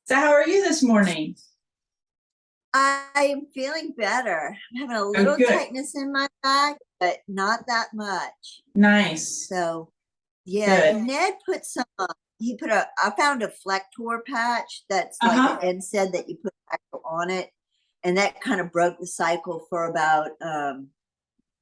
So how are you this morning? I'm feeling better. I'm having a Oh, little good. tightness in my back, but not that much. Nice. So, yeah, Good. Ned put some, I found a Flector patch that's like Uh-huh. Ed said that you put on it. And that kind of broke the cycle for about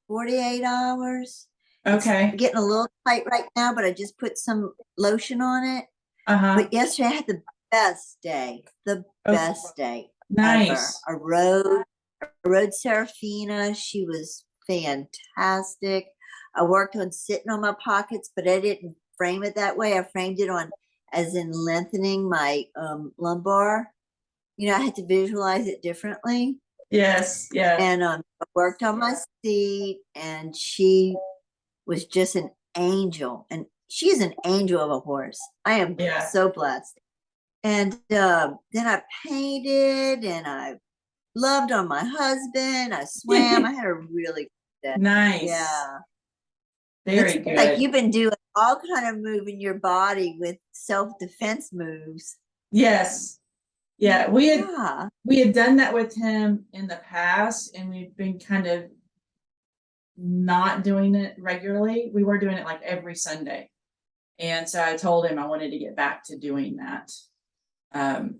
48 hours. It's Okay. getting a little tight right now, but I just put some lotion on it. Uh-huh. But yesterday I had the Oh, best day ever. nice. I rode Serafina. She was fantastic. I worked on sitting on my pockets, but I didn't frame it that way. I framed it on as in lengthening my lumbar. I had to visualize it differently. Yes. Yeah. And I worked on my seat, and she was just an angel. And she's an angel of a horse. I am Yeah. so blessed. And then I painted and I loved on my husband. I swam. I had a really good day. Nice. Yeah. Looks Very like good. you've been doing all kind of moving your body with self-defense moves. Yes. Yeah. Yeah. We had done that with him in the past, and we've been kind of not doing it regularly. We were doing it like every Sunday. And so I told him I wanted to get back to doing that. Um,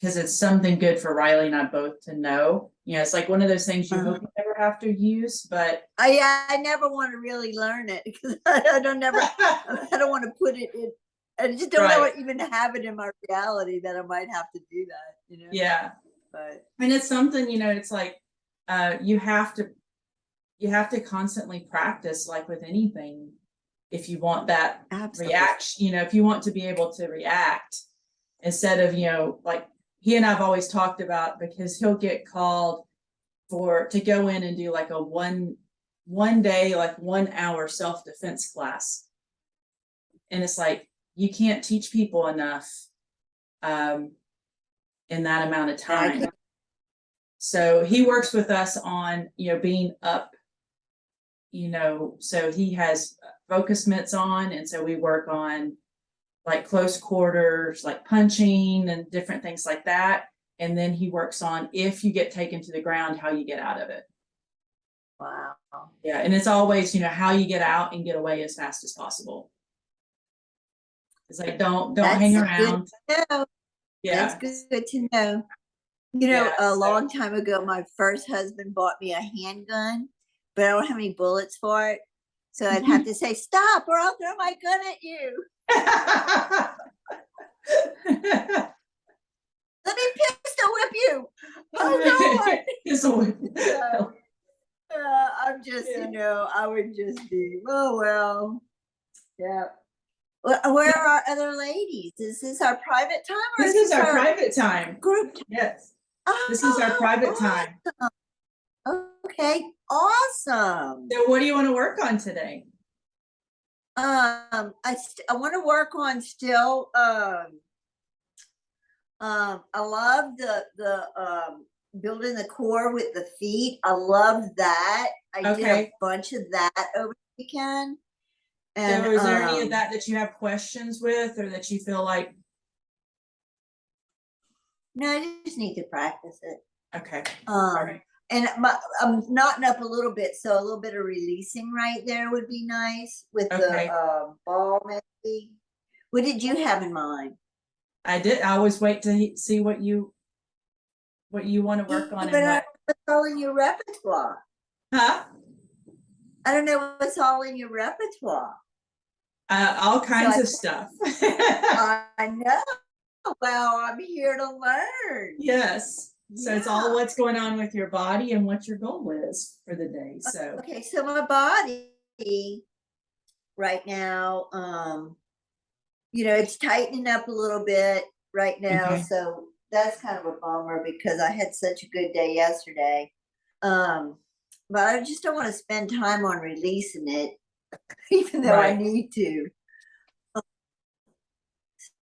because it's something good for Riley and I both to know. It's like one of those things you Uh, hope you never have to use, but I never want to really learn it because I don't want to put it in. I just don't know right. what even have it in my reality that I might have to do that. Yeah. But And it's something, it's like you have to constantly practice, like with anything, if you want that absolutely. reaction, if you want to be able to react instead of, like he and I've always talked about, because he'll get called to go in and do like a one day, like 1 hour self-defense class. And it's like, you can't teach people enough um, in that amount of time. So he works with us on, being up, so he has focus mitts on. And so we work on like close quarters, like punching and different things like that. And then he works on, if you get taken to the ground, how you get out of it. Wow. Yeah. And it's always, how you get out and get away as fast as possible. It's like, don't hang That's good around. to know. That's Yeah. good to know. Yeah. A So, long time ago, my first husband bought me a handgun, but I don't have any bullets for it. So I'd have to say, stop, or I'll throw my gun at you. Let me pistol whip you. Oh, God. So, I'm just, I would just be, oh, well. Yeah. Where are our other ladies? Is this our private time or This is is this our our private time. group time? Yes. This is our private Oh, time. okay, awesome. So what do you want to work on today? I want to work on still. I love the building the core with the feet. I love that. I did a bunch of that over the weekend. And so is there any of that you have questions with, or that you feel like? No, I just need to practice it. Okay. All right. And I'm knotting up a little bit, so a little bit of releasing right there would be nice with the ball, maybe. What did you have in mind? I did. I always wait to see what you want to work on. But and what. what's all in your repertoire? Huh? I don't know what's all in your repertoire. All kinds of stuff. I know. Well, I'm here to learn. Yes. So it's all what's going on with your body and what your goal is for the day. So okay, so my body right now, it's tightening up a little bit right now. So that's kind of a bummer because I had such a good day yesterday. But I just don't want to spend time on releasing it, even though I need to.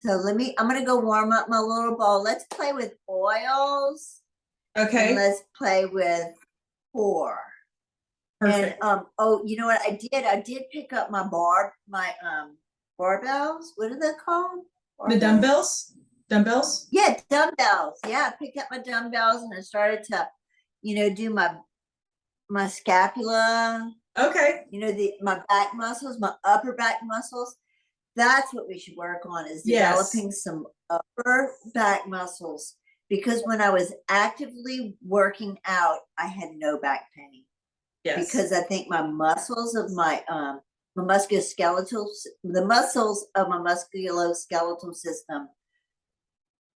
So I'm going to go warm up my little ball. Let's play with oils. Okay. And let's play with core. Perfect. And you know what I did? I did pick up my barbells. What are they called? The dumbbells? Yeah, dumbbells. Yeah, I picked up my dumbbells and I started to, do my scapula, Okay, my back muscles, my upper back muscles. That's what we should work on, is Yes. developing some upper back muscles. Because when I was actively working out, I had no back pain. yes. Because I think my muscles of my musculoskeletal, the muscles of my musculoskeletal system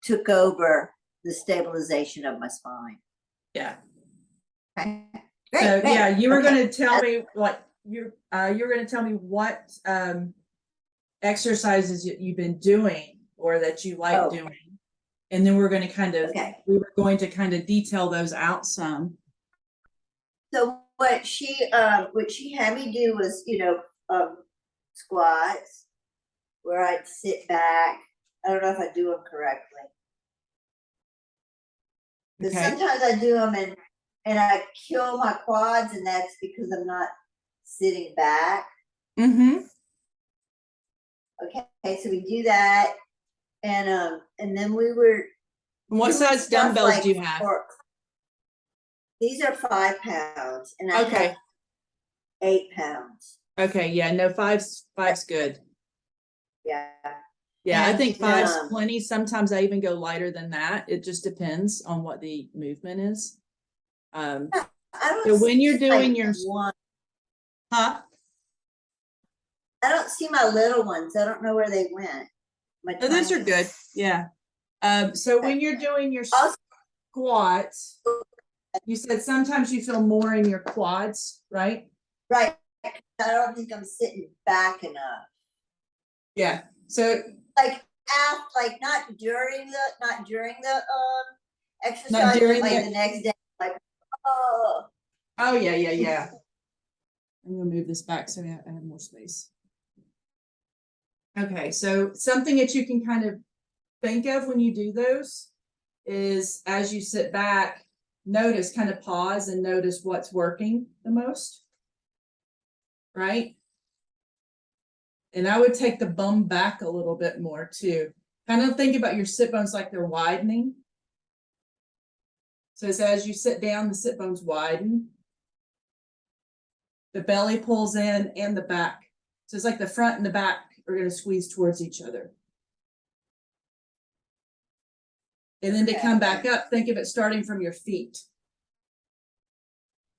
took over the stabilization of my spine. Yeah. Okay. So Great. yeah, you were Okay. gonna tell me like you were gonna tell me what exercises you've been doing or that you like Oh. doing. And then we're gonna Okay. we were going to kind of detail those out some. So what she had me do was, squats, where I'd sit back. I don't know if I do them correctly. Because Okay. sometimes I do them and I kill my quads, and that's because I'm not sitting back. Mm-hmm. Okay, so we do that, and then we were. What doing size stuff dumbbells like do you have? These are 5 pounds, and I Okay. have 8 pounds. Okay, yeah, no, five's good. Yeah. Yeah, I And, think five's plenty. Sometimes I even go lighter than that. It just depends on what the movement is. I don't So when you're see, doing like, your one. huh? I don't see my little ones. I don't know where they went. Oh, those are tiny- good. Yeah. So when you're doing your Also, squats, you said sometimes you feel more in your quads, right? right. I don't think I'm sitting back enough. Yeah. So Like not during the exercise, not during but like the the next day, like, oh. oh yeah, yeah, yeah. I'm gonna move this back so I have more space. Okay, so something that you can kind of think of when you do those is as you sit back, notice, kind of pause and notice what's working the most, right? And I would take the bum back a little bit more too. Kind of think about your sit bones like they're widening. So as you sit down, the sit bones widen. The belly pulls in and the back. So it's like the front and the back are going to squeeze towards each other. And then to come back up, think of it starting from your feet.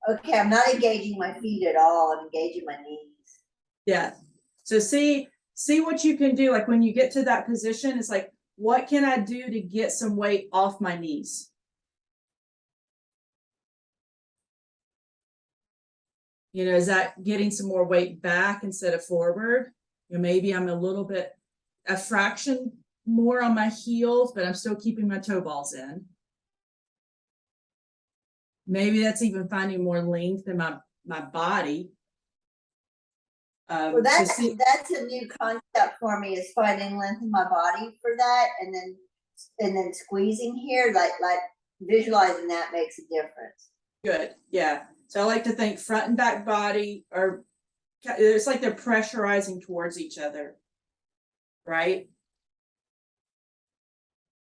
Okay, I'm not engaging my feet at all. I'm engaging my knees. Yeah. So see what you can do. Like when you get to that position, it's like, what can I do to get some weight off my knees? Is that getting some more weight back instead of forward? Maybe I'm a fraction more on my heels, but I'm still keeping my toe balls in. Maybe that's even finding more length in my body. Well, that's a new concept for me, is finding length in my body for that, and then squeezing here, like visualizing that makes a difference. Good, yeah. So I like to think front and back body are, it's like they're pressurizing towards each other, right?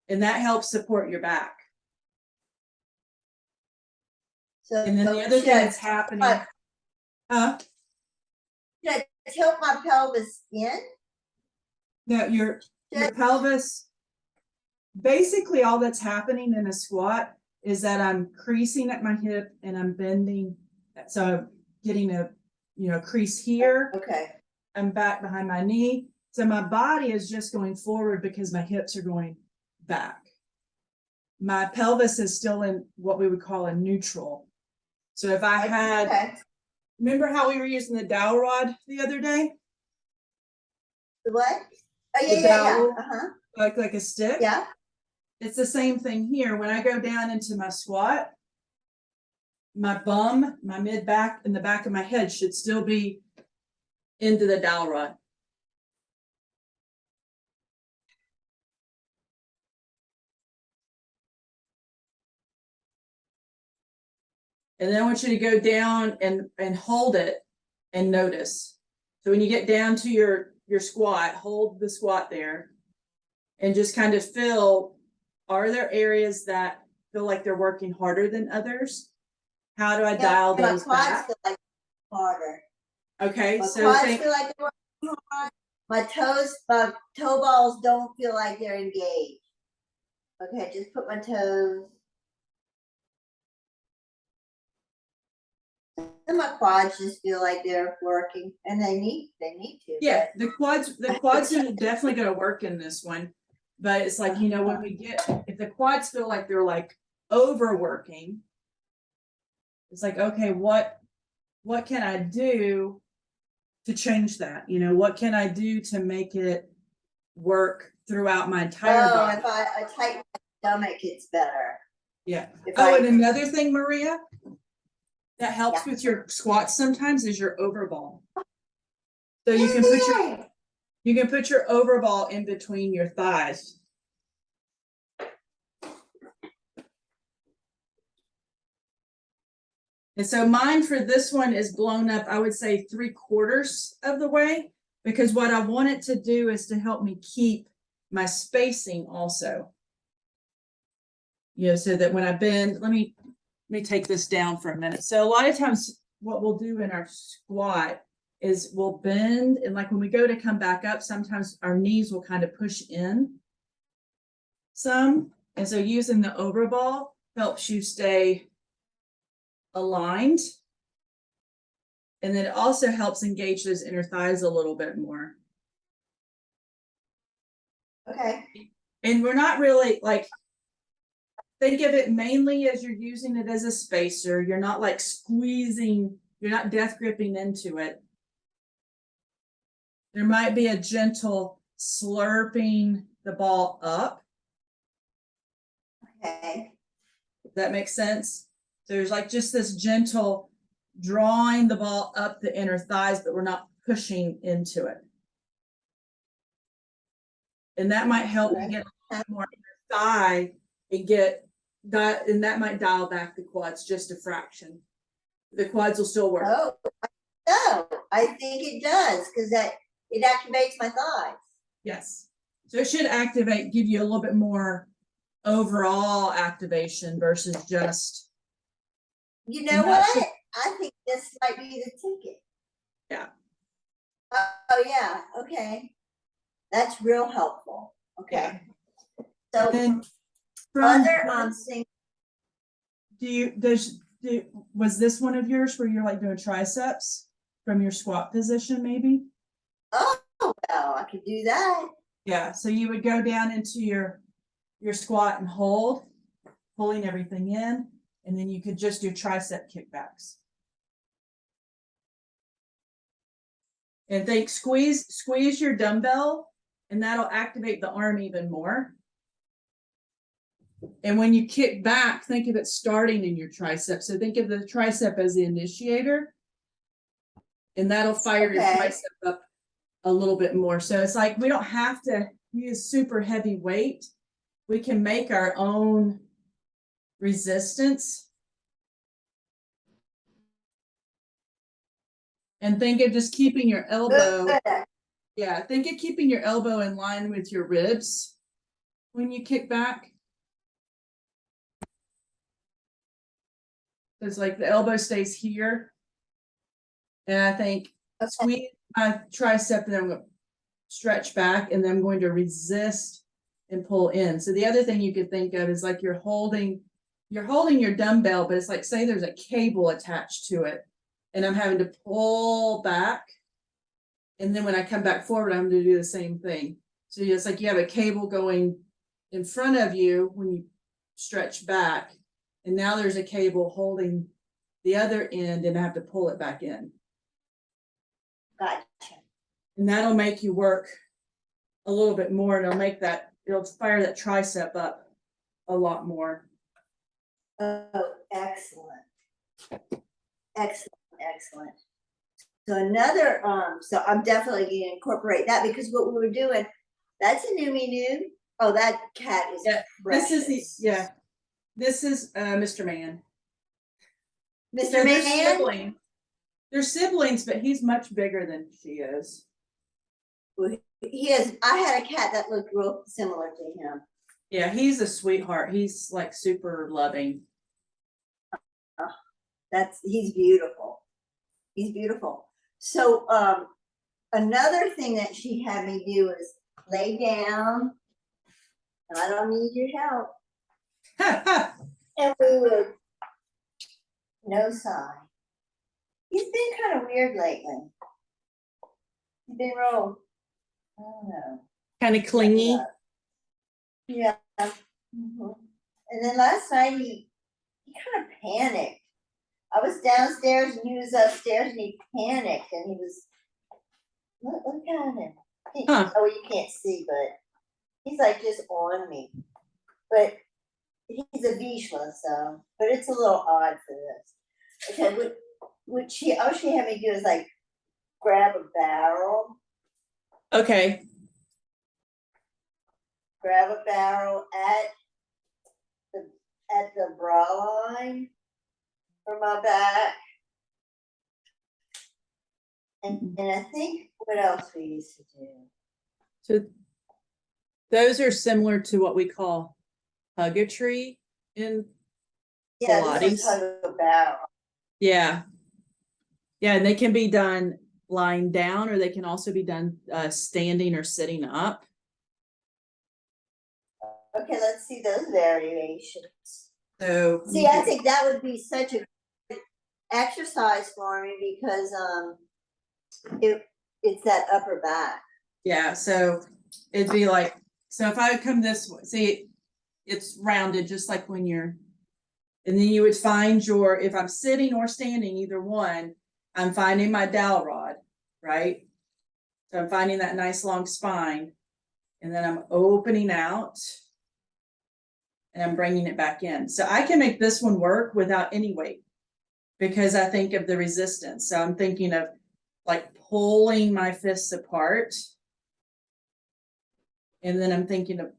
And that helps support your back. So, and then the other thing that's happening, should I tilt my pelvis in? No, your pelvis. Basically, all that's happening in a squat is that I'm creasing at my hip and I'm bending. So I'm getting a crease here. Okay. I'm back behind my knee. So my body is just going forward because my hips are going back. My pelvis is still in what we would call a neutral. So if I had, remember how we were using the dowel rod the other day? The what? Oh, yeah, yeah. Like a stick? Yeah. It's the same thing here. When I go down into my squat, my bum, my mid back, and the back of my head should still be into the dowel rod. And then I want you to go down and hold it and notice. So when you get down to your squat, hold the squat there and just kind of feel, are there areas that feel like they're working harder than others? How do I dial my those quads back? feel like harder. Okay, My so quads think, feel like they're working hard. My toe balls don't feel like they're engaged. Okay, just put my toes. And my quads just feel like they're working, and they need to. yeah, the quads are definitely gonna work in this one. But it's like, you know, when we get, if the quads feel like they're like overworking, it's like, okay, what can I do to change that? You know, what can I do to make it work throughout my entire Oh, body? if I tighten my stomach, it's better. Yeah. If Oh, I- and another thing, Maria, that helps Yeah. with your squats sometimes is your overball. So you can put your overball in between your thighs. And so mine for this one is blown up, I would say 3/4 of the way, because what I want it to do is to help me keep my spacing also. You know, so that when I bend, let me take this down for a minute. So a lot of times what we'll do in our squat is we'll bend, and like when we go to come back up, sometimes our knees will kind of push in some. And so using the overball helps you stay aligned. And then it also helps engage those inner thighs a little bit more. Okay. And we're not really like, think of it mainly as you're using it as a spacer. You're not like squeezing, you're not death gripping into it. There might be a gentle slurping the ball up. Okay. If that makes sense. So there's like just this gentle drawing the ball up the inner thighs, but we're not pushing into it. And that might help you get a little more inner thigh and get that, and that might dial back the quads just a fraction. The quads will still work. Oh, no, I think it does, because it activates my thighs. Yes. So it should activate, give you a little bit more overall activation versus just. You know what? I think this might be the ticket. Yeah. Oh, yeah. Okay. That's real helpful. Okay. Yeah. So Then other things. Was this one of yours where you're like doing triceps from your squat position maybe? Oh, well, I could do that. Yeah, so you would go down into your squat and hold, pulling everything in, and then you could just do tricep kickbacks. And think squeeze your dumbbell, and that'll activate the arm even more. And when you kick back, think of it starting in your tricep. So think of the tricep as the initiator, and that'll fire your tricep up a little bit more. So it's like we don't have to use super heavy weight. We can make our own resistance. And think of just keeping your elbow. Yeah, think of keeping your elbow in line with your ribs when you kick back. It's like the elbow stays here. And I think squeeze my tricep, and then I'm going to stretch back, and then I'm going to resist and pull in. So the other thing you could think of is like you're holding your dumbbell, but it's like, say there's a cable attached to it, and I'm having to pull back. And then when I come back forward, I'm going to do the same thing. So it's like you have a cable going in front of you when you stretch back, and now there's a cable holding the other end, and I have to pull it back in. Gotcha. And that'll make you work a little bit more, and it'll fire that tricep up a lot more. Oh, excellent. Excellent. So another, so I'm definitely going to incorporate that, because what we were doing, that's a new. Oh, that cat is precious. This is Mr. Man. Mr. So Man? they're siblings, but he's much bigger than she is. Well, I had a cat that looked real similar to him. Yeah, he's a sweetheart. He's like super loving. He's beautiful. He's beautiful. So, another thing that she had me do is lay down, and I don't need your help. And we would, no sigh. He's been kind of weird lately. He's been real, I don't know. Kind of clingy. Yeah. Mhm. And then last night he kind of panicked. I was downstairs and he was upstairs and he panicked and he was, look at him. Huh. Oh, you can't see, but he's like just on me. But he's a Vizsla, so, but it's a little odd for this. Okay, what she had me do is like grab a barrel, Okay. at the bra line for my back. And I think what else we used to do. So those are similar to what we call huggetry in Yeah, this is Pilates. hug a barrel. Yeah. Yeah, and they can be done lying down, or they can also be done standing or sitting up. Okay, let's see those variations. So See, I think that would be such a good exercise for me because it's that upper back. yeah, so it'd be like, so if I would come this way, see, it's rounded just like when you're, and then you would find your, if I'm sitting or standing, either one, I'm finding my dowel rod, right? So I'm finding that nice long spine, and then I'm opening out and I'm bringing it back in. So I can make this one work without any weight because I think of the resistance. So I'm thinking of like pulling my fists apart. And then I'm thinking of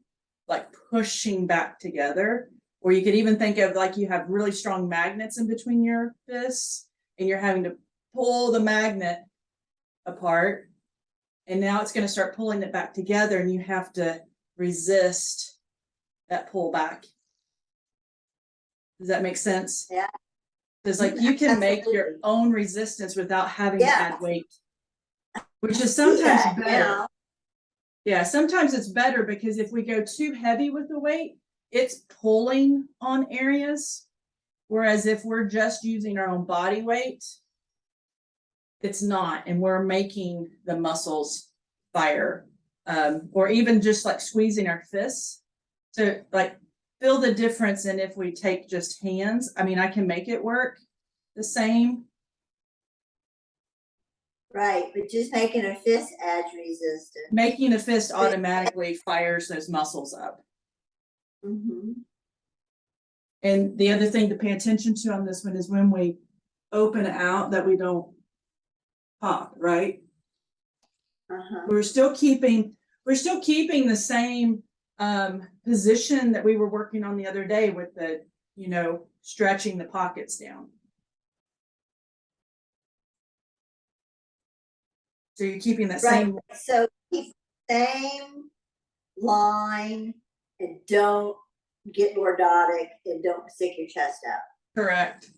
like pushing back together. Or you could even think of like you have really strong magnets in between your fists and you're having to pull the magnet apart. And now it's going to start pulling it back together and you have to resist that pull back. Does that make sense? Yeah. Because like you can make your Absolutely. own resistance without having Yeah. to add weight, which is sometimes better. Now. Yeah, sometimes it's better because if we go too heavy with the weight, it's pulling on areas. Whereas if we're just using our own body weight, it's not, and we're making the muscles fire. Or even just like squeezing our fists. So like feel the difference in if we take just hands. I mean, I can make it work the same. Right, but just making a fist adds resistance. Making a fist automatically fires those muscles up. Mm-hmm. And the other thing to pay attention to on this one is when we open out that we don't pop, right? Uh-huh. We're still keeping the same position that we were working on the other day with the, stretching the pockets down. So you're keeping that same. So keep the same line and don't get lordotic and don't stick your chest out. Correct.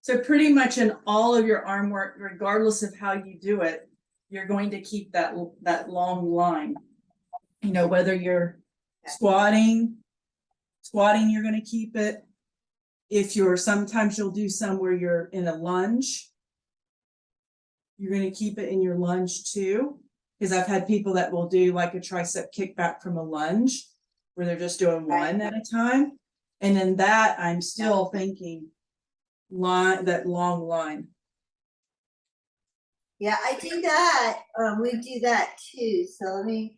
So pretty much in all of your arm work, regardless of how you do it, you're going to keep that long line. Whether you're squatting, you're going to keep it. If sometimes you'll do some where you're in a lunge, you're going to keep it in your lunge too. Because I've had people that will do like a tricep kickback from a lunge where they're just doing one at a time. And in that, I'm still thinking that long line. Yeah, I do that. We do that too. So let me.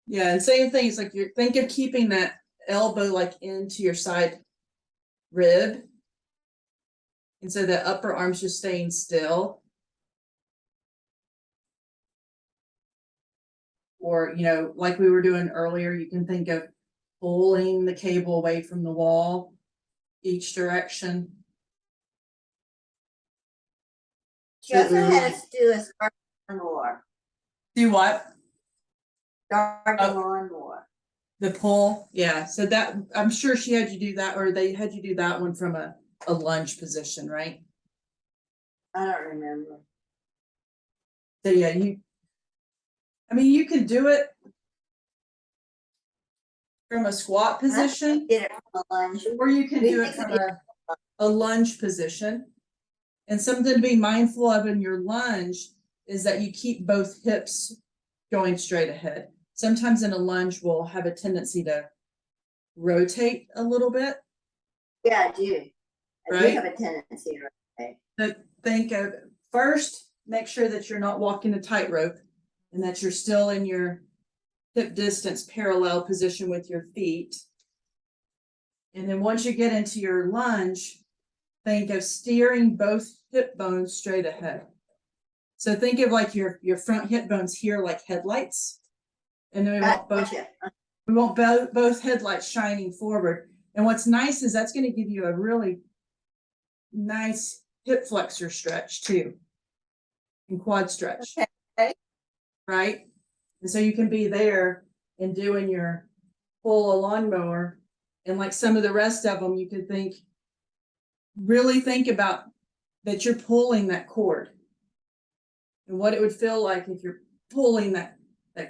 Yeah, and same thing. It's like think of keeping that elbow like into your side rib. And so the upper arm's just staying still. Or, like we were doing earlier, you can think of pulling the cable away from the wall. each direction. She also had us do a start lawnmower, Do what? start Oh. lawnmower. The pull, yeah, so that, I'm sure she had you do that, or they had you do that one from a lunge position, right? I don't remember. So yeah, I mean, you can do it from a squat position, Did it from a lunge. or you can do it from a lunge position. And something to be mindful of in your lunge is that you keep both hips going straight ahead. Sometimes in a lunge, we'll have a tendency to rotate a little bit. Yeah, I do. I do Right? have a tendency to rotate. So think of first, make sure that you're not walking a tightrope and that you're still in your hip distance parallel position with your feet. And then once you get into your lunge, think of steering both hip bones straight ahead. So think of like your front hip bones here like headlights. And then we want both headlights shining forward. And what's nice is that's going to give you a really nice hip flexor stretch too, and quad stretch. Okay. Right? And so you can be there and doing your pull a lawnmower, and like some of the rest of them, you could really think about that you're pulling that cord and what it would feel like if you're pulling that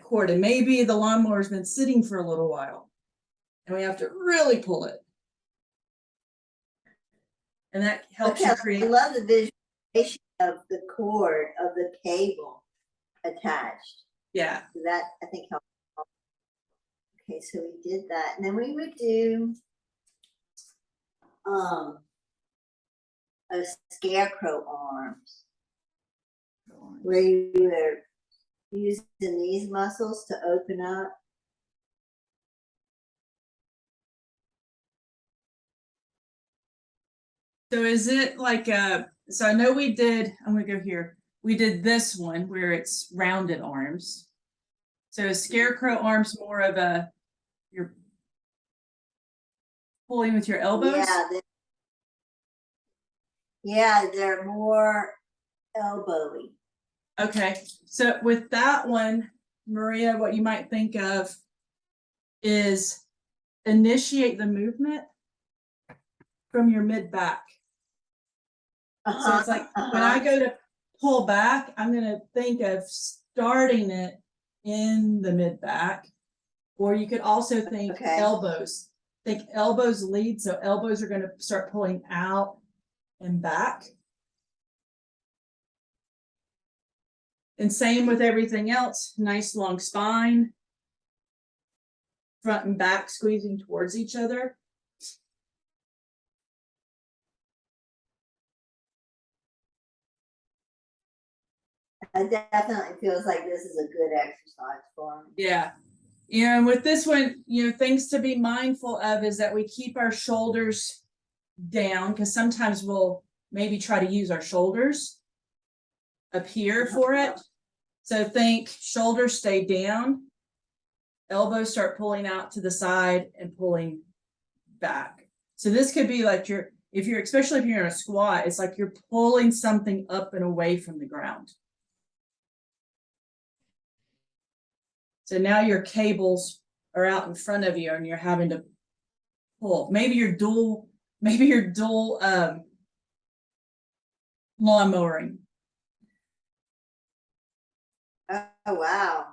cord. And maybe the lawnmower's been sitting for a little while and we have to really pull it. And that helps you create. I love the visualization of the cord of the cable attached. Yeah. That I think helps. Okay, so we did that, and then we would do a scarecrow arms, where you were using these muscles to open up. So is it like so I know we did, I'm gonna go here. We did this one where it's rounded arms. So is scarecrow arms more of you're pulling with your elbows? Yeah, they're more elbowy. Okay, so with that one, Maria, what you might think of is initiate the movement from your mid back. So it's like when I go to pull back, I'm going to think of starting it in the mid back, or you could also think elbows. Think elbows lead, so elbows are going to start pulling out and back. And same with everything else. Nice long spine. Front and back squeezing towards each other. It definitely feels like this is a good exercise for me. Yeah. And with this one, things to be mindful of is that we keep our shoulders down, because sometimes we'll maybe try to use our shoulders up here for it. So think shoulders stay down, elbows start pulling out to the side and pulling back. So this could be like especially if you're in a squat, it's like you're pulling something up and away from the ground. So now your cables are out in front of you and you're having to pull. Maybe you're dual lawn mowering. Oh, wow.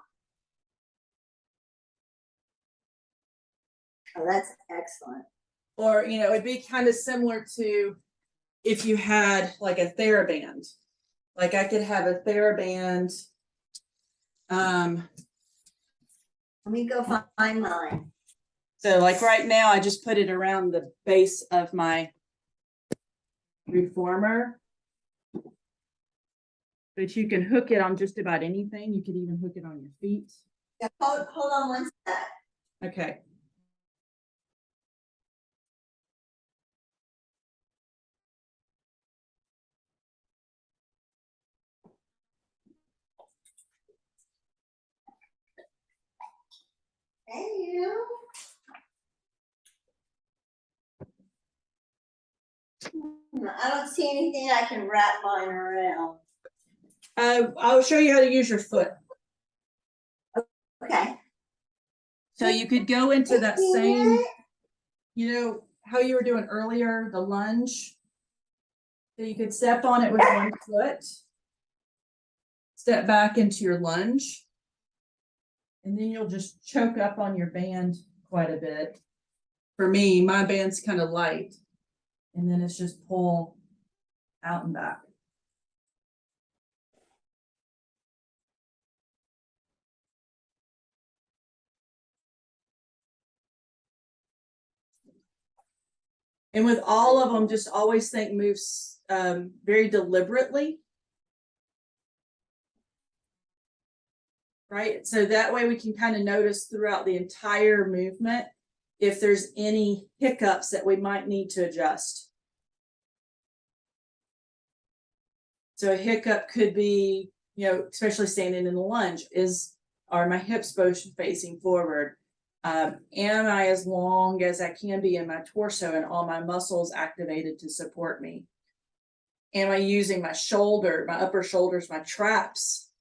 Oh, that's excellent. Or, it would be kind of similar to if you had like a TheraBand. Like I could have a TheraBand. Let me go find mine. So like right now, I just put it around the base of my reformer. But you can hook it on just about anything. You could even hook it on your feet. Yeah, hold on one sec. Okay. Hey, you. I don't see anything I can wrap mine around. I'll show you how to use your foot. Okay. So you could go into that same, you know, how you were doing earlier, the lunge. So you could step on it with one foot. Step back into your lunge. And then you'll just choke up on your band quite a bit. For me, my band's kind of light. And then it's just pull out and back. And with all of them, just always think moves very deliberately. Right? So that way we can kind of notice throughout the entire movement if there's any hiccups that we might need to adjust. So a hiccup could be, you know, especially standing in the lunge, are my hips both facing forward? Am I as long as I can be in my torso and all my muscles activated to support me? Am I using my shoulder, my upper shoulders, my traps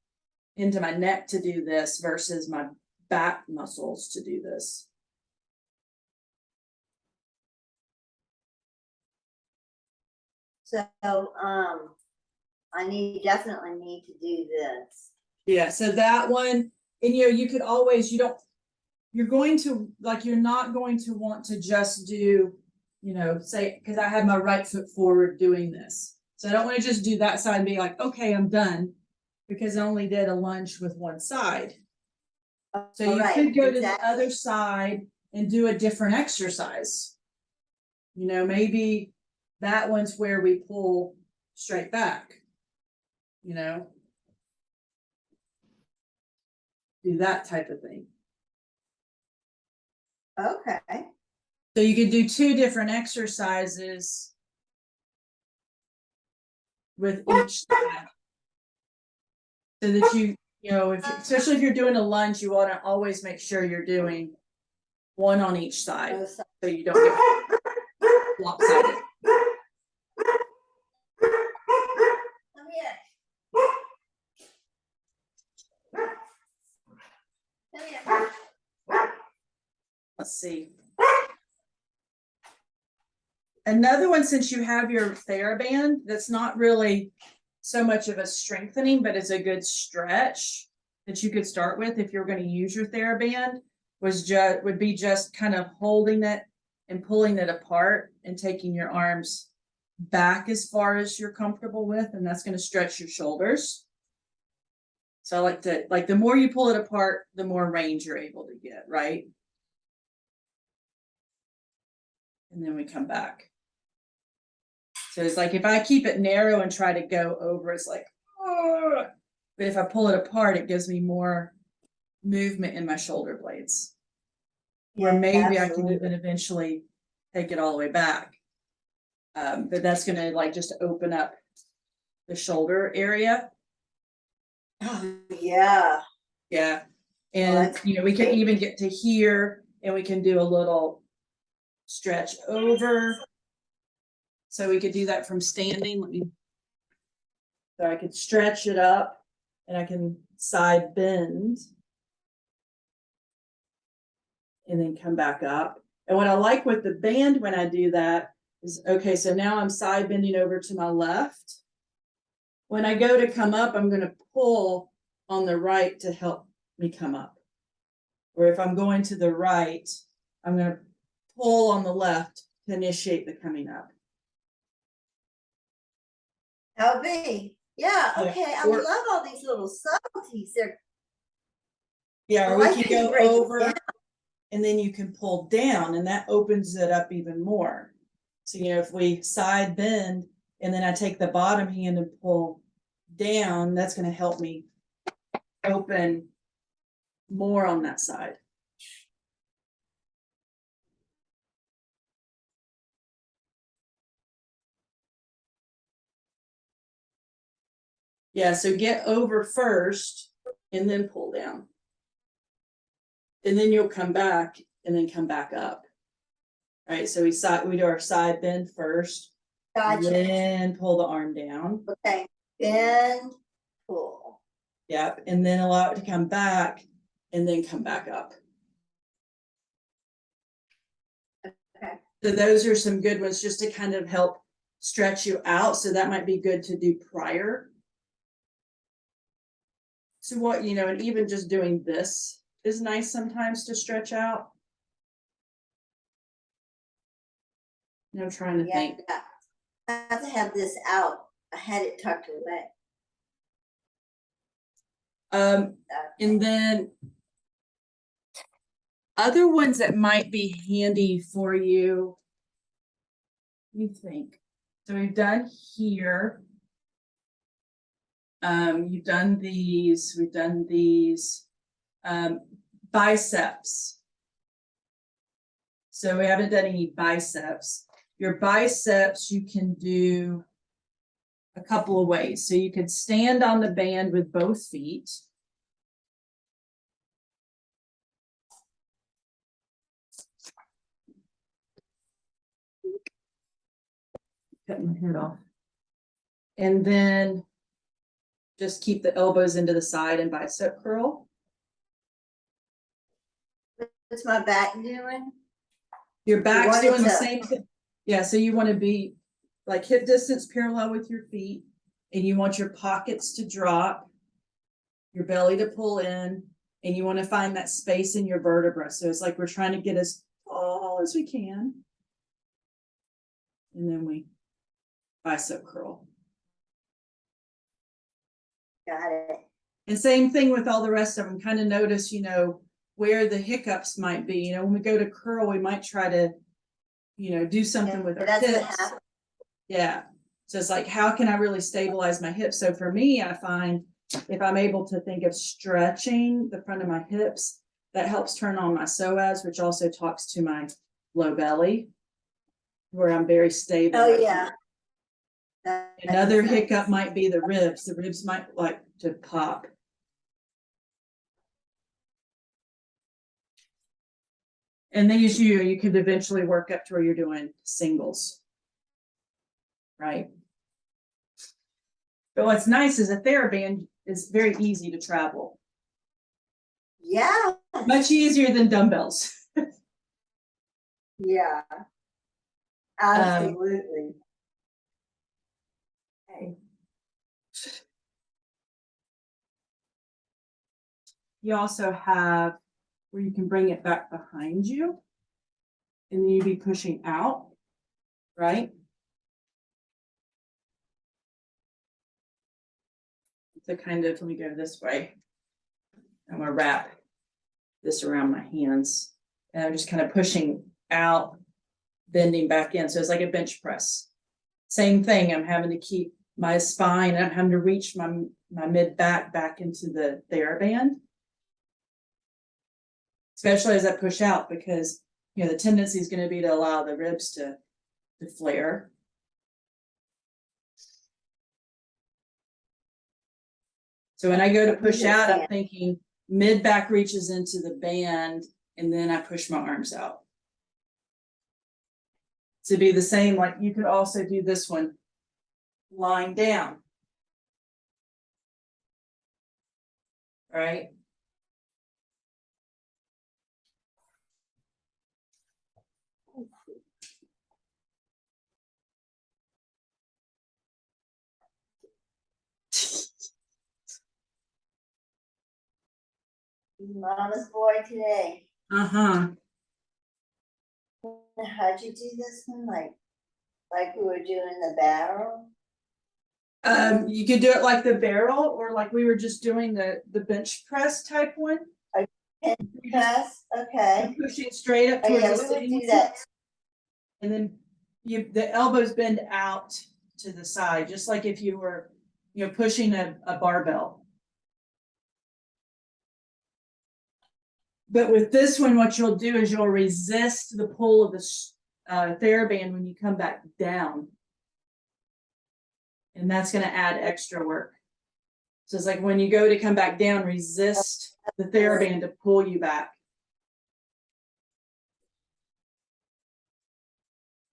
into my neck to do this versus my back muscles to do this? So, I definitely need to do this. Yeah, so that one, and you know, you could always, you're going to, like, you're not going to want to just do, you know, say, because I had my right foot forward doing this. So I don't want to just do that side and be like, okay, I'm done, because I only did a lunge with one side. So you could go to the other side and do a different exercise. You know, maybe that one's where we pull straight back, you know, do that type of thing. Okay. So you could do two different exercises with each side. So that you know, especially if you're doing a lunge, you want to always make sure you're doing one on each side, so you don't get lopsided. Let's see. Another one, since you have your TheraBand, that's not really so much of a strengthening, but it's a good stretch that you could start with if you're going to use your TheraBand, would be just kind of holding it and pulling it apart and taking your arms back as far as you're comfortable with, and that's going to stretch your shoulders. So I like the more you pull it apart, the more range you're able to get, right? And then we come back. So it's like if I keep it narrow and try to go over, it's like, oh. But if I pull it apart, it gives me more movement in my shoulder blades. Where maybe I can even eventually take it all the way back. But that's gonna like just open up the shoulder area. Oh, yeah. Yeah. And you know, we can even get to here and we can do a little stretch over. So we could do that from standing. So I could stretch it up and I can side bend and then come back up. And what I like with the band when I do that is, okay, so now I'm side bending over to my left. When I go to come up, I'm going to pull on the right to help me come up. Or if I'm going to the right, I'm going to pull on the left to initiate the coming up. LB. Yeah, okay. Yeah, I love all these little subtleties. Or we can go over and then you can pull down and that opens it up even more. So, you know, if we side bend and then I take the bottom hand and pull down, that's going to help me open more on that side. Yeah, so get over first and then pull down. And then you'll come back and then come back up. All right, so we do our side bend first Gotcha. Then pull the arm down. Okay, bend, pull. Yep, and then allow it to come back and then come back up. Okay. So those are some good ones just to kind of help stretch you out. So that might be good to do prior. So what, you know, and even just doing this is nice sometimes to stretch out. You know, trying to Yeah, think. I have to have this out. I had it tucked away. And then other ones that might be handy for you. Let me think. So we've done here. You've done these, we've done these. Biceps. So we haven't done any biceps. Your biceps, you can do a couple of ways. So you could stand on the band with both feet. Cut my head off. And then just keep the elbows into the side and bicep curl. What's my back doing? Your back's want it doing the to- same thing. Yeah, so you want to be like hip distance parallel with your feet, and you want your pockets to drop, your belly to pull in, and you want to find that space in your vertebra. So it's like we're trying to get as tall as we can. And then we bicep curl. Got it. And same thing with all the rest of them. Kind of notice, you know, where the hiccups might be. You know, when we go to curl, we might try to, you know, do something with our That's what hips. happened. Yeah. So it's like, how can I really stabilize my hips? So for me, I find if I'm able to think of stretching the front of my hips, that helps turn on my psoas, which also talks to my low belly, where I'm very stable. Oh, yeah. That Another makes sense. hiccup might be the ribs. The ribs might like to pop. And then as you could eventually work up to where you're doing singles. Right? But what's nice is a TheraBand is very easy to travel. Yeah. Much easier than dumbbells. Yeah. Absolutely. Okay. You also have where you can bring it back behind you. And then you'd be pushing out, right? So kind of, let me go this way. I'm gonna wrap this around my hands. And I'm just kind of pushing out, bending back in. So it's like a bench press. Same thing, I'm having to keep my spine, I'm having to reach my mid back into the TheraBand. Especially as I push out, because you know the tendency is going to be to allow the ribs to flare. So when I go to push out, I'm thinking mid back reaches into the band, and then I push my arms out. To be the same, like you could also do this one lying down. Right? Mama's boy today. Uh-huh. How'd you do this one? Like we were doing the barrel? You could do it like the barrel, or like we were just doing the bench press type one. Press, okay. Pushing straight up Oh, towards yeah, the we would sitting do that. and then the elbows bend out to the side, just like if you were, you know, pushing a barbell. But with this one, what you'll do is you'll resist the pull of the TheraBand when you come back down. And that's going to add extra work. So it's like when you go to come back down, resist the TheraBand to pull you back.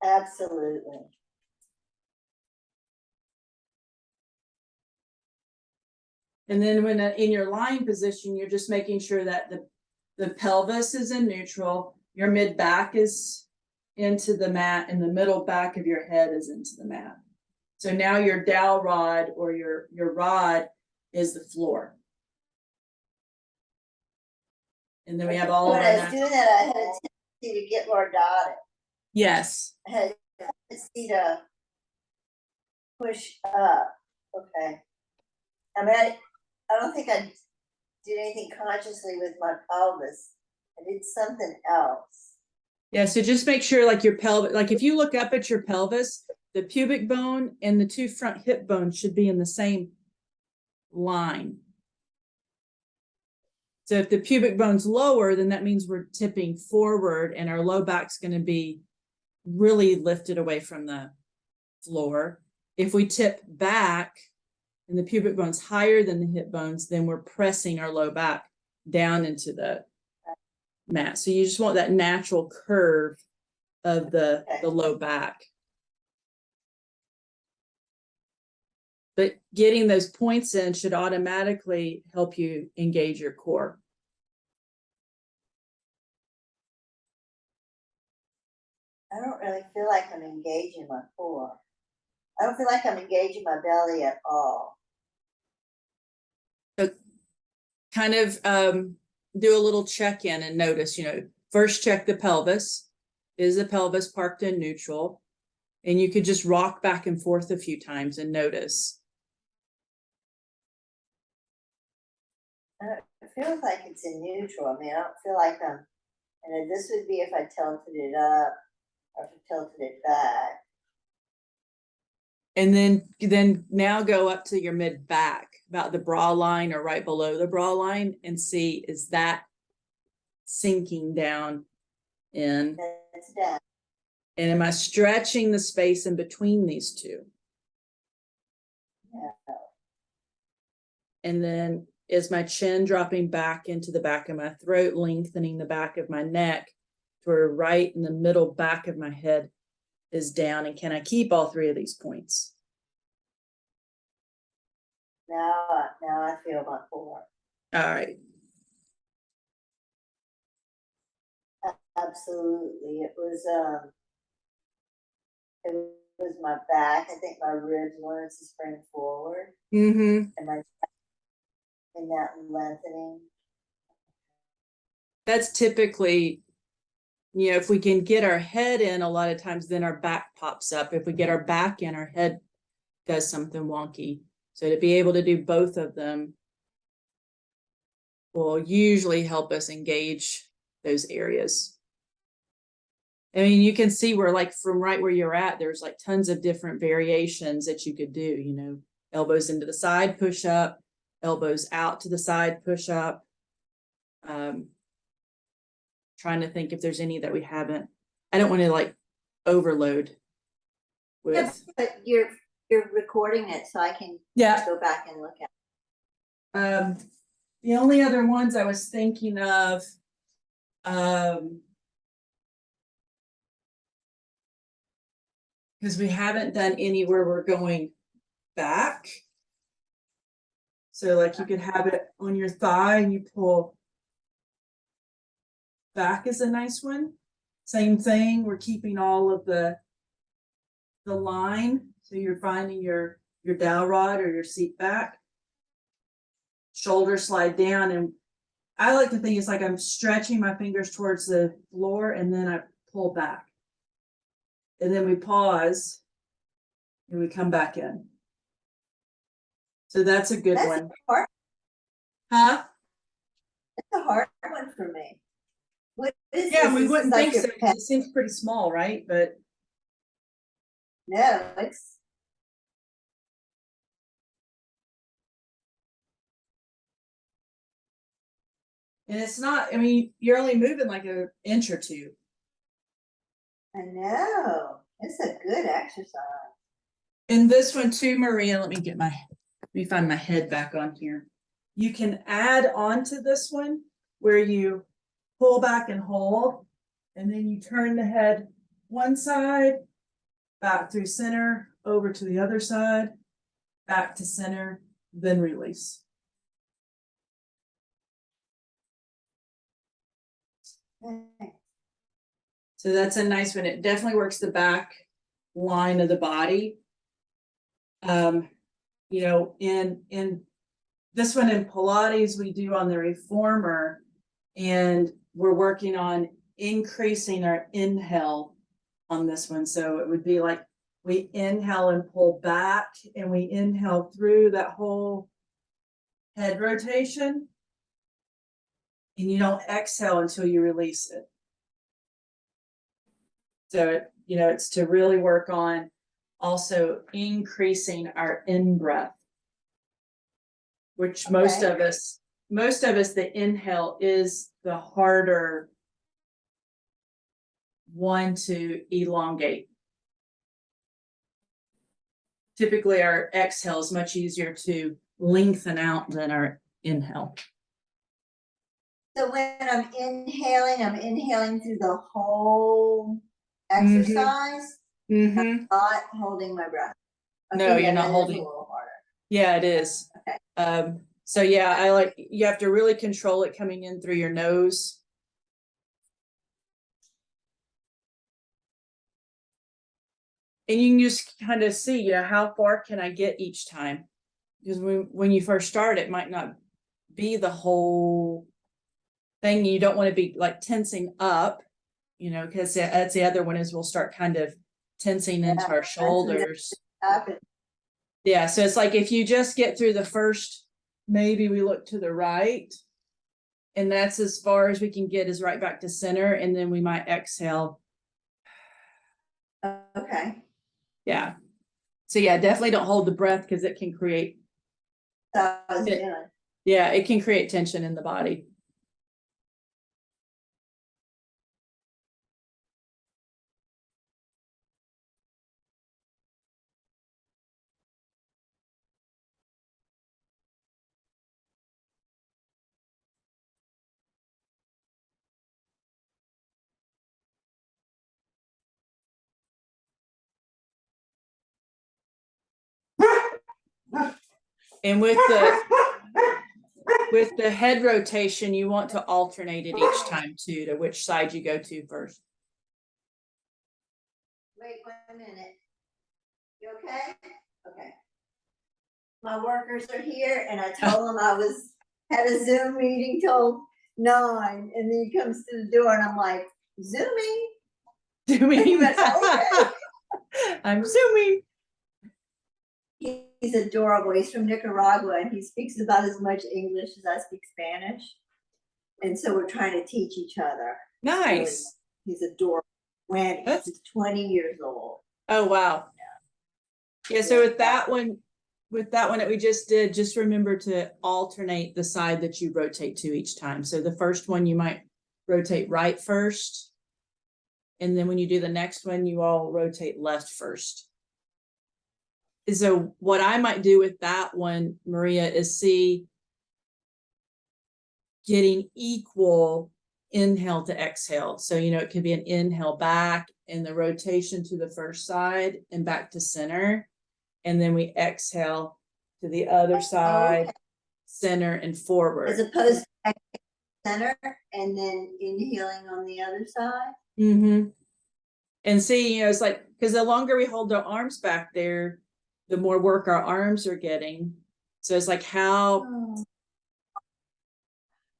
Absolutely. And then when in your lying position, you're just making sure that the pelvis is in neutral, your mid back is into the mat, and the middle back of your head is into the mat. So now your dowel rod or your rod is the floor. And then we have all of When our I was doing that, I had a tendency to get lordotic. Yes. I had a tendency to push up. Okay. I mean, I don't think I did anything consciously with my pelvis. I did something else. Yeah, so just make sure like your pelvis, like if you look up at your pelvis, the pubic bone and the two front hip bones should be in the same line. So if the pubic bone's lower, then that means we're tipping forward and our low back's going to be really lifted away from the floor. If we tip back and the pubic bone's higher than the hip bones, then we're pressing our low back down into the mat. So you just want that natural curve of the low back. But getting those points in should automatically help you engage your core. I don't really feel like I'm engaging my core. I don't feel like I'm engaging my belly at all. So kind of do a little check-in and notice, first check the pelvis. Is the pelvis parked in neutral? And you could just rock back and forth a few times and notice. It feels like it's in neutral. I mean, I don't feel like and this would be if I tilted it up or if I tilted it back. And then now go up to your mid back, about the bra line or right below the bra line, and see, is that sinking down in? It's down. And am I stretching the space in between these two? Yeah. And then is my chin dropping back into the back of my throat, lengthening the back of my neck to where right in the middle back of my head is down? And can I keep all three of these points? Now I feel my core. All right. Absolutely. It was my back. I think my ribs wanted to spring forward. Mm-hmm. And that lengthening. That's typically, if we can get our head in, a lot of times then our back pops up. If we get our back in, our head does something wonky. So to be able to do both of them will usually help us engage those areas. I mean, you can see where, like, from right where you're at, there's like tons of different variations that you could do, elbows into the side, push up, elbows out to the side, push up. Trying to think if there's any that we haven't. I don't want to like overload with. Yeah, but you're recording it, so I can go back and look at it. The only other ones I was thinking of, because we haven't done any where we're going back. So like you could have it on your thigh and you pull back is a nice one. Same thing, we're keeping all of the line. So you're finding your dowel rod or your seat back. Shoulders slide down, and I like to think it's like I'm stretching my fingers towards the floor and then I pull back. And then we pause and we come back in. So that's a good one. Hard. Huh? That's a hard one for me. What is Yeah, this? we This wouldn't is think like so. your It seems pretty small, right? But no, it's and it's not, I mean, you're only moving like an inch or two. I know. It's a good exercise. And this one too, Maria, let me find my head back on here. You can add on to this one where you pull back and hold, and then you turn the head one side, back through center, over to the other side, back to center, then release. Okay. So that's a nice one. It definitely works the back line of the body. You know, in this one in Pilates, we do on the reformer, and we're working on increasing our inhale on this one. So it would be like we inhale and pull back, and we inhale through that whole head rotation, and you don't exhale until you release it. So, you know, it's to really work on also increasing our in-breath, which most Okay. of us, the inhale is the harder one to elongate. Typically, our exhale is much easier to lengthen out than our inhale. So when I'm inhaling through the whole exercise, Mm-hmm. not holding my breath. No, you're yeah, not that is holding. a little harder. Yeah, it is. Okay. So yeah, I like, you have to really control it coming in through your nose. And you can just kind of see, you know, how far can I get each time? Because when you first start, it might not be the whole thing. You don't want to be like tensing up, you know, because that's the other one is we'll start kind of tensing into our shoulders. Yeah, so it's like if you just get through the first, maybe we look to the right, and that's as far as we can get is right back to center, and then we might exhale. Okay. Yeah. So yeah, definitely don't hold the breath because it can create. So I was doing. Yeah, it can create tension in the body. And with the head rotation, you want to alternate it each time too, to which side you go to first. Wait 1 minute. You okay? Okay. My workers are here, and I told them I had a Zoom meeting till 9, and then he comes to the door, and I'm like, zooming. Zooming. Okay. I'm zooming. He's adorable. He's from Nicaragua, and he speaks about as much English as I speak Spanish. And so we're trying to teach each other. Nice. He's adorable. When he's 20 years old. Oh wow. Yeah, so with that one that we just did, just remember to alternate the side that you rotate to each time. So the first one you might rotate right first, and then when you do the next one, you all rotate left first. So what I might do with that one, Maria, is see getting equal inhale to exhale. So, you know, it could be an inhale back and the rotation to the first side and back to center. And then we exhale to the other side, center and forward. As opposed to center and then inhaling on the other side. Mm-hmm. And see, you know, it's like, because the longer we hold our arms back there, the more work our arms are getting. So it's like how.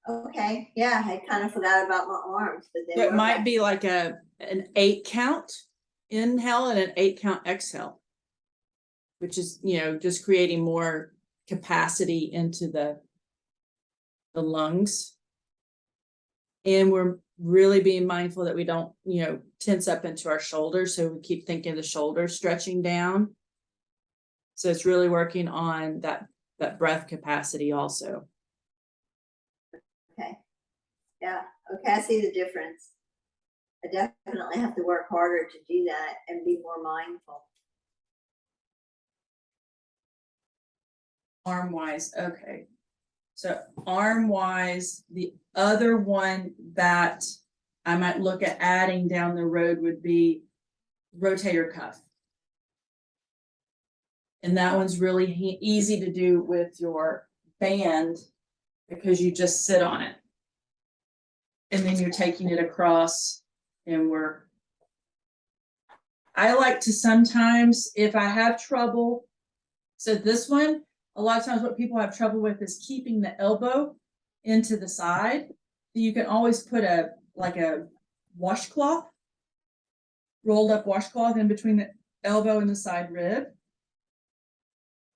Okay, yeah, I kind of forgot about my arms, but it might be like an 8 count inhale and an 8 count exhale, which is, you know, just creating more capacity into the lungs. And we're really being mindful that we don't, you know, tense up into our shoulders. So we keep thinking the shoulders stretching down. So it's really working on that breath capacity also. Okay. Yeah. Okay. I see the difference. I definitely have to work harder to do that and be more mindful. Arm wise. Okay. So arm wise, the other one that I might look at adding down the road would be rotator cuff. And that one's really easy to do with your band because you just sit on it. And then you're taking it across and I like to sometimes, if I have trouble, so this one, a lot of times what people have trouble with is keeping the elbow into the side. You can always put a washcloth, rolled up washcloth in between the elbow and the side rib.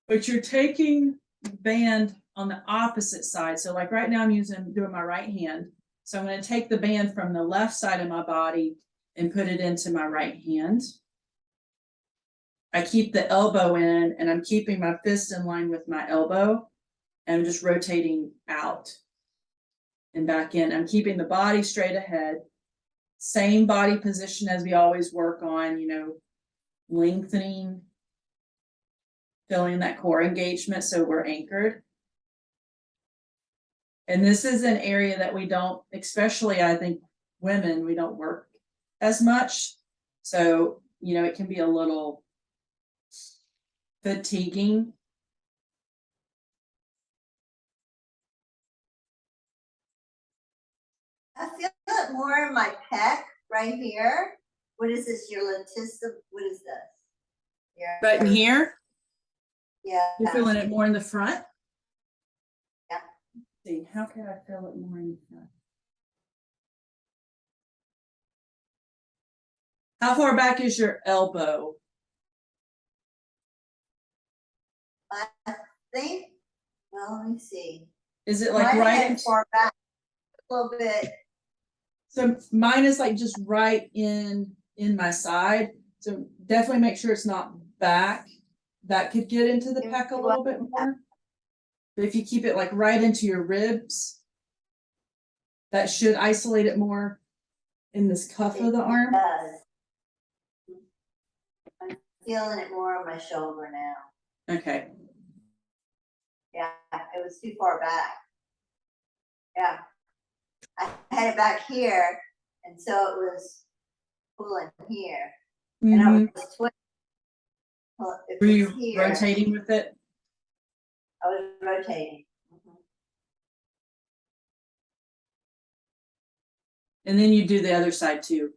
But you're taking the band on the opposite side. So like right now I'm doing my right hand. So I'm going to take the band from the left side of my body and put it into my right hand. I keep the elbow in and I'm keeping my fist in line with my elbow and I'm just rotating out and back in. I'm keeping the body straight ahead. Same body position as we always work on, lengthening, filling that core engagement so we're anchored. And this is an area that we don't, especially I think women, we don't work as much. So, it can be a little fatiguing. I feel it more in my pec right here. What is this? Your lentissimus? What is this? Button here, Yeah. you're feeling it more in the front? Yeah. Let's see, how can I feel it more in the front? How far back is your elbow? I think, well, let me see. Is it like Mine right had far back a little bit. So mine is like just right in my side. So definitely make sure it's not back. That could get into the pec a little bit more. But if you keep it like right into your ribs, that should isolate it more in this cuff of the arm. Does. I'm feeling it more on my shoulder now. Okay. Yeah, it was too far back. Yeah. I had it back here, and so it was pulling here. And I was twisting. Well, Were you rotating with it? I was rotating. And then you do the other side too.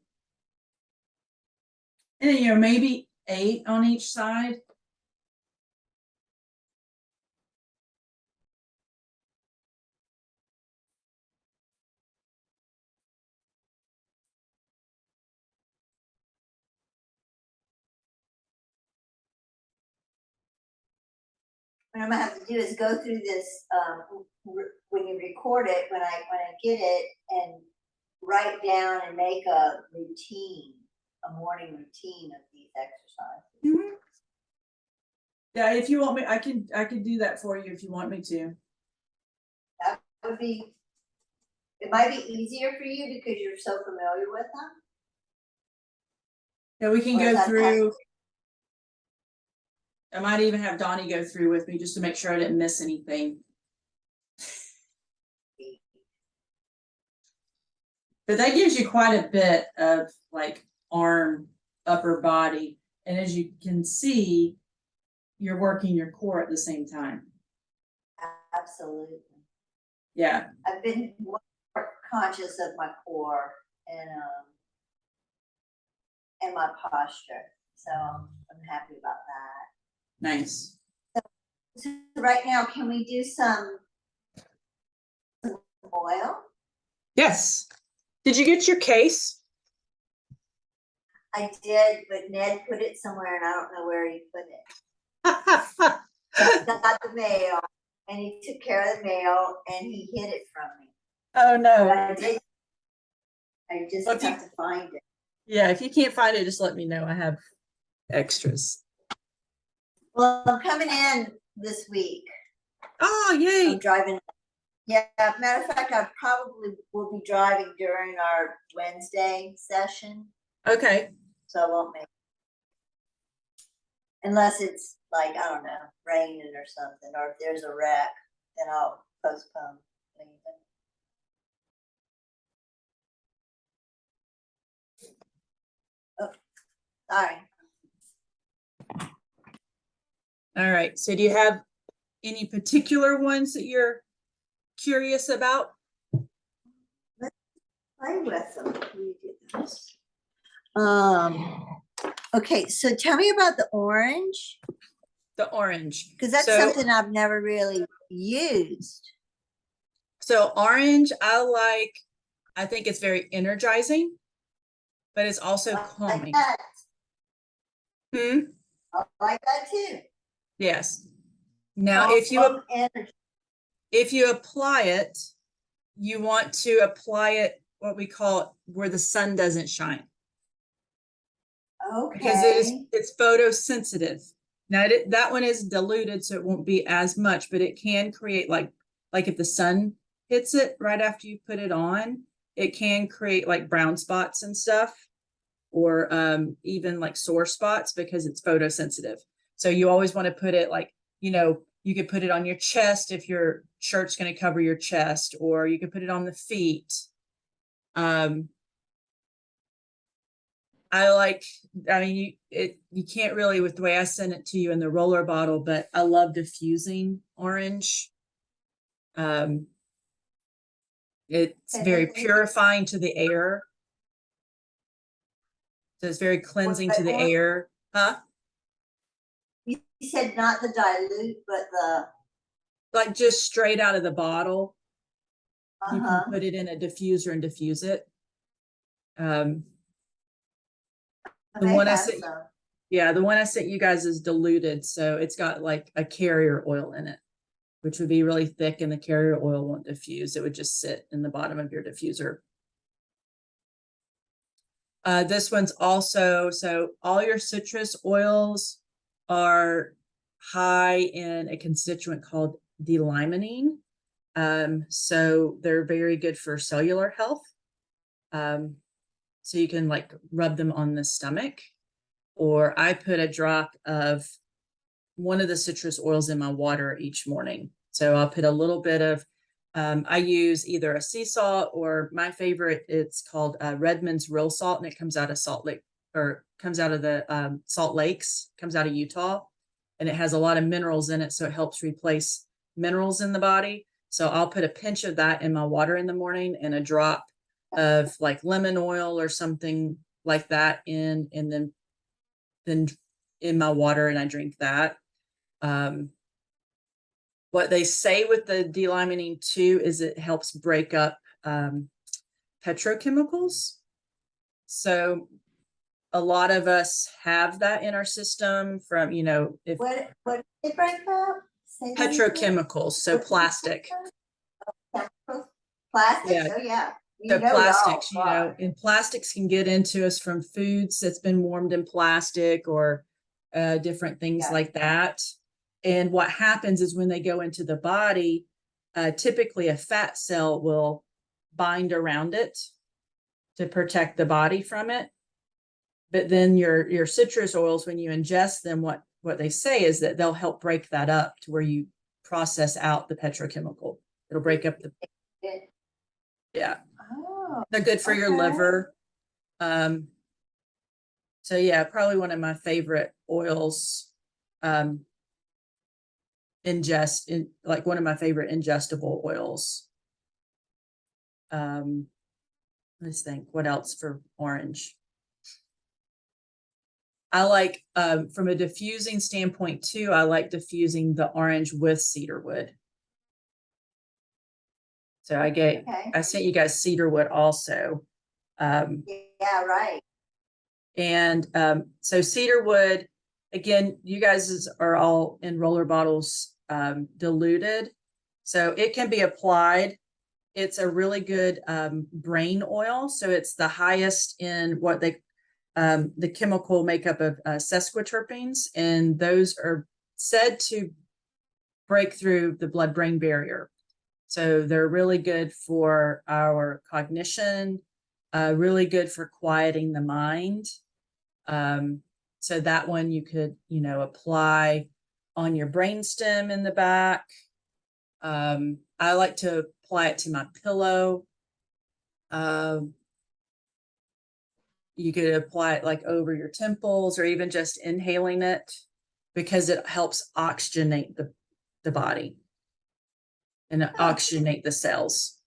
And then, maybe 8 on each side. What I'm gonna have to do is go through this when you record it, when I get it, and write down and make a routine, a morning routine of these exercises. Yeah, if you want me, I can do that for you if you want me to. That would be. It might be easier for you because you're so familiar with them. Yeah, we can go through. I might even have Donnie go through with me just to make sure I didn't miss anything. But that gives you quite a bit of like arm, upper body. And as you can see, you're working your core at the same time. Absolutely. Yeah. I've been more conscious of my core and my posture. So I'm happy about that. Nice. So right now, can we do some oil? Yes. Did you get your case? I did, but Ned put it somewhere and I don't know where he put it. He got the mail and he took care of the mail and he hid it from me. Oh no. I just have to find it. Yeah, if you can't find it, just let me know. I have extras. Well, I'm coming in this week. Oh, yay. I'm driving. Yeah, matter of fact, I probably will be driving during our Wednesday session. Okay. So I won't make it. Unless it's like, I don't know, raining or something, or if there's a wreck, then I'll postpone leaving. Oh, sorry. All right. So do you have any particular ones that you're curious about? Play with them. Let me do this. Okay, so tell me about the orange, The orange. because that's So- something I've never really used. So orange, I think it's very energizing, but it's also I like calming. that. Hmm, I like that too. yes. Now, Calm energy. if you apply it, you want to apply it what we call where the sun doesn't shine, because Okay. it's photosensitive. Now that one is diluted, so it won't be as much, but it can create like if the sun hits it right after you put it on, it can create like brown spots and stuff, or even like sore spots because it's photosensitive. So you always want to put it like, you could put it on your chest if your shirt's going to cover your chest, or you could put it on the feet. You can't really, with the way I sent it to you in the roller bottle, but I love diffusing orange. It's very purifying to the air. So it's very cleansing to the air. Huh? You said not the dilute, but the, Like just straight out of the bottle. You can uh-huh. put it in a diffuser and diffuse it. The They one I have sent, some. yeah, the one I sent you guys is diluted, so it's got like a carrier oil in it, which would be really thick, and the carrier oil won't diffuse. It would just sit in the bottom of your diffuser. This one's also, so all your citrus oils are high in a constituent called D-limonene. So they're very good for cellular health. So you can like rub them on the stomach, or I put a drop of one of the citrus oils in my water each morning. So I'll put a little bit of, I use either a sea salt, or my favorite, it's called Redmond's Real Salt, and it comes out of Salt Lake, or comes out of the Salt Lakes, comes out of Utah, and it has a lot of minerals in it, so it helps replace minerals in the body. So I'll put a pinch of that in my water in the morning, and a drop of like lemon oil or something like that in, and then in my water, and I drink that. What they say with the D-limonene too is it helps break up petrochemicals. So a lot of us have that in our system from, if What did it break up? Say that again. petrochemicals, so plastic. Chemicals? Plastics? Yeah. Oh, yeah. So You know it all, plastics, God. and plastics can get into us from foods that's been warmed in plastic, or different things Yeah. like that. And what happens is when they go into the body, typically a fat cell will bind around it to protect the body from it. But then your citrus oils, when you ingest them, what they say is that they'll help break that up to where you process out the petrochemical. It'll break up the, yeah. Oh, They're good for your okay. liver. So yeah, probably one of my favorite oils, like one of my favorite ingestible oils. Let's think, what else for orange? I like, from a diffusing standpoint too, I like diffusing the orange with cedarwood. So Okay. I sent you guys cedarwood also. Yeah, right. And so cedarwood, again, you guys are all in roller bottles, diluted. So it can be applied. It's a really good brain oil. So it's the highest in what the chemical makeup of sesquiterpenes, and those are said to break through the blood-brain barrier. So they're really good for our cognition, really good for quieting the mind. So that one you could, apply on your brainstem in the back. I like to apply it to my pillow. You could apply it like over your temples, or even just inhaling it, because it helps oxygenate the body and oxygenate the cells.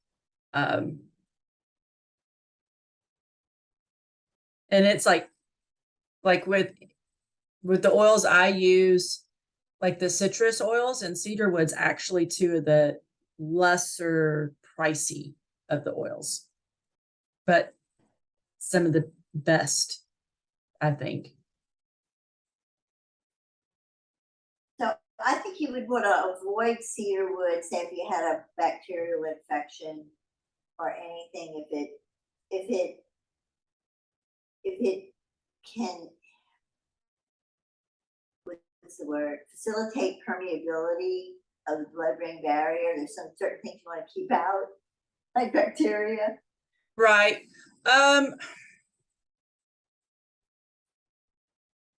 And it's like with the oils I use, like the citrus oils, and cedarwood's actually two of the lesser pricey of the oils, but some of the best, I think. So I think you would want to avoid cedarwood, say if you had a bacterial infection or anything, if it can, what's the word, facilitate permeability of the blood-brain barrier. There's some certain things you want to keep out, like bacteria. Right.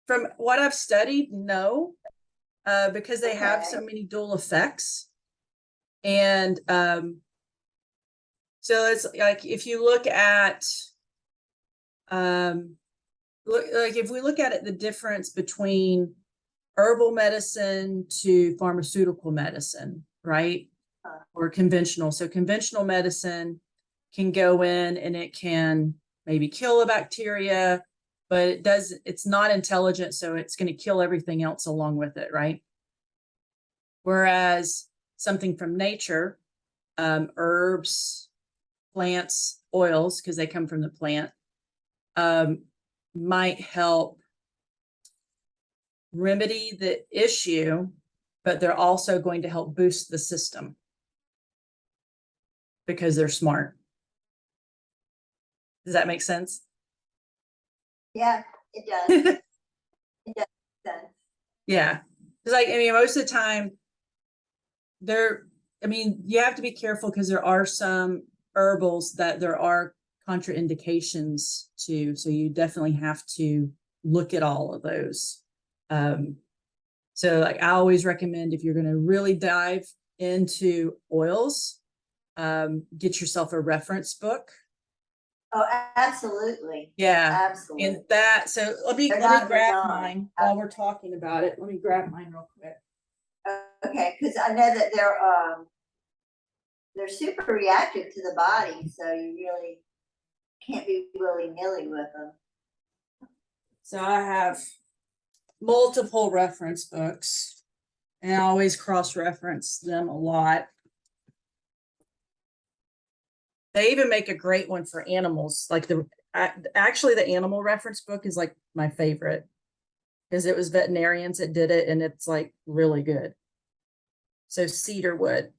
From what I've studied, no, because they have so Okay. many dual effects. And so it's like if you look at if we look at it, the difference between herbal medicine to pharmaceutical medicine, right? Or conventional. So conventional medicine can go in and it can maybe kill a bacteria, but it's not intelligent, so it's going to kill everything else along with it, right? Whereas something from nature, herbs, plants, oils, because they come from the plant, might help remedy the issue, but they're also going to help boost the system because they're smart. Does that make sense? Yeah, it does. It does make sense. Yeah. Because I mean, most of the time you have to be careful because there are some herbals that there are contraindications to. So you definitely have to look at all of those. So like I always recommend, if you're going to really dive into oils, get yourself a reference book. Oh, absolutely. Yeah. Absolutely. And that, so let me grab mine while we're talking about it. Let me grab mine real quick. Okay, because I know that they're super reactive to the body, so you really can't be willy-nilly with them. So I have multiple reference books, and I always cross-reference them a lot. They even make a great one for animals. Like actually the animal reference book is like my favorite because it was veterinarians that did it, and it's like really good. So cedarwood.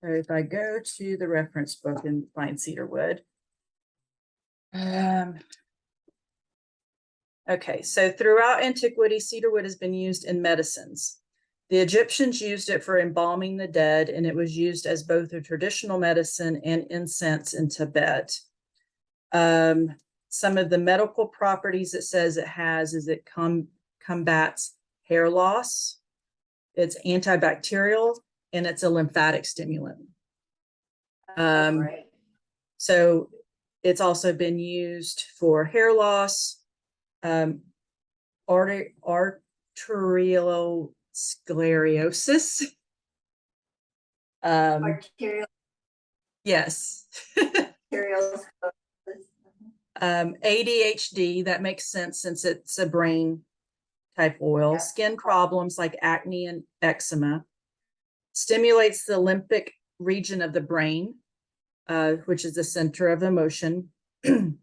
So if I go to the reference book and find cedarwood. Okay, so throughout antiquity, cedarwood has been used in medicines. The Egyptians used it for embalming the dead, and it was used as both a traditional medicine and incense in Tibet. Some of the medical properties it says it has is it combats hair loss, it's antibacterial, and it's a lymphatic stimulant. So it's also been used for hair loss, arteriosclerosis. Arterial. Yes. ADHD, that makes sense since it's a brain type oil. Yep. Skin problems like acne and eczema. Stimulates the limbic region of the brain, which is the center of emotion. Yep.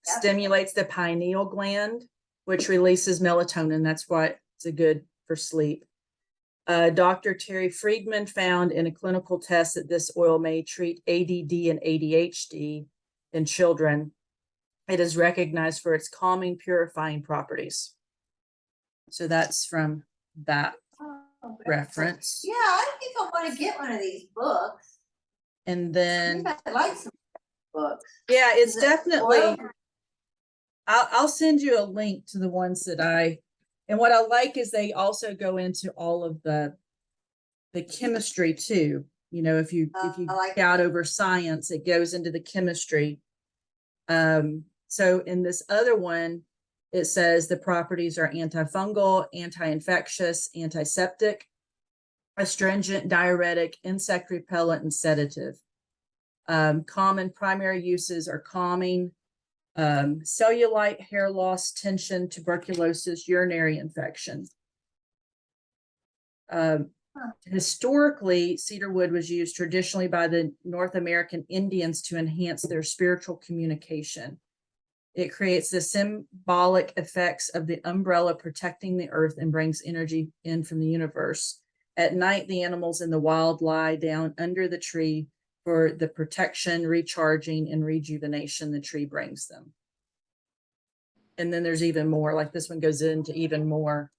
Stimulates the pineal gland, which releases melatonin. That's why it's good for sleep. Dr. Terry Friedman found in a clinical test that this oil may treat ADD and ADHD in children. It is recognized for its calming, purifying properties. So that's from that reference. Yeah, I think I want to get one of these books. And then I like some books. Yeah, it's definitely. I'll send you a link to the ones that and what I like is they also go into all of the chemistry too. You know, if you like out over science, it goes into the chemistry. So in this other one, it says the properties are antifungal, anti-infectious, antiseptic, astringent, diuretic, insect repellent, and sedative. Common primary uses are calming, cellulite, hair loss, tension, tuberculosis, urinary infection. Historically, cedarwood was used traditionally by the North American Indians to enhance their spiritual communication. It creates the symbolic effects of the umbrella protecting the earth and brings energy in from the universe. At night, the animals in the wild lie down under the tree for the protection, recharging, and rejuvenation the tree brings them. And then there's even more, like this one goes into even more,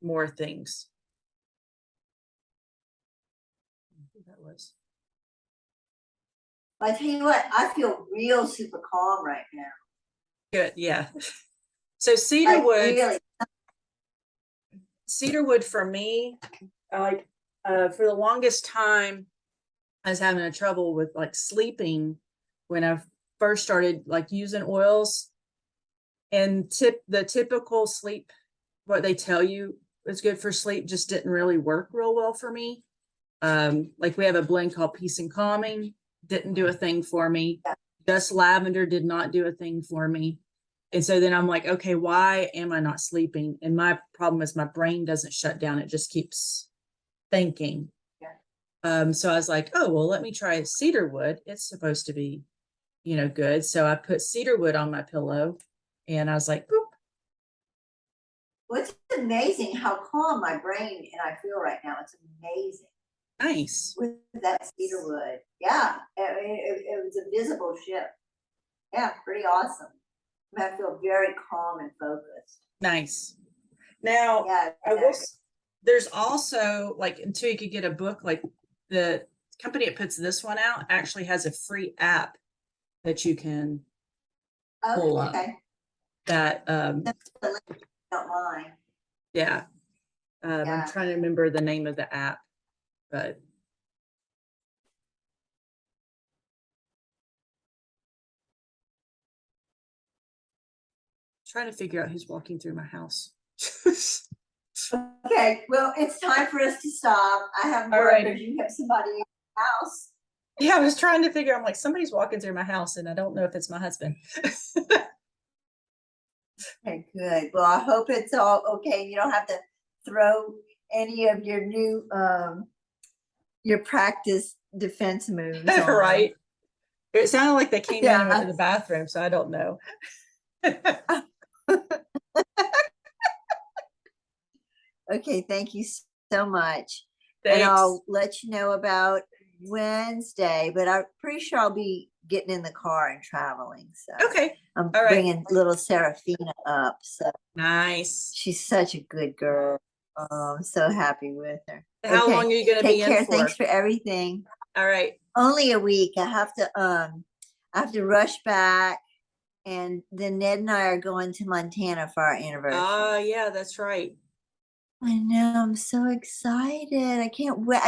more things. That was. I tell you what, I feel real super calm right now. Good, yeah. So Like, cedarwood, really, cedarwood for me, like for the longest time, I was having a trouble with like sleeping when I first started like using oils, and the typical sleep, what they tell you is good for sleep, just didn't really work real well for me. Like we have a blend called Peace and Calming, didn't do a thing for me. Just Lavender did not do a thing for me. And so then I'm like, okay, why am I not sleeping? And my problem is my brain doesn't shut down. It just keeps thinking. So I was like, oh, well, let me try cedarwood. It's supposed to be, you know, good. So I put cedarwood on my pillow and I was like, boop. well, it's amazing how calm my brain and I feel right now. It's amazing. Nice. With that cedarwood. Yeah, it was a visible shift. Yeah, pretty awesome. I feel very calm and focused. Nice. Now, Yeah, I will, there's also like, until you could get a book, like the company that puts this one out actually has a free app that you can pull up. Okay. That, Don't mind. yeah. Yeah. I'm trying to remember the name of the app, but trying to figure out who's walking through my house. Okay, well, it's time for us to stop. I have All work right. because you have somebody in the house. Yeah, I was trying to figure. I'm like, somebody's walking through my house, and I don't know if it's my husband. Okay, good. Well, I hope it's all okay. You don't have to throw any of your new your practice defense moves on. Right. It sounded like they came in and went Yeah. to the bathroom, so I don't know. Okay, thank you so much. Thanks. And I'll let you know about Wednesday, but I'm pretty sure I'll be getting in the car and traveling. So Okay. I'm All right. bringing little Serafina up. So Nice. she's such a good girl. I'm so happy with her. How long are you going to be Take care. in for? Thanks for everything. All right. Only a week. I have to rush back, and then Ned and I are going to Montana for our anniversary. Yeah, that's right. I know. I'm so excited. I can't wait.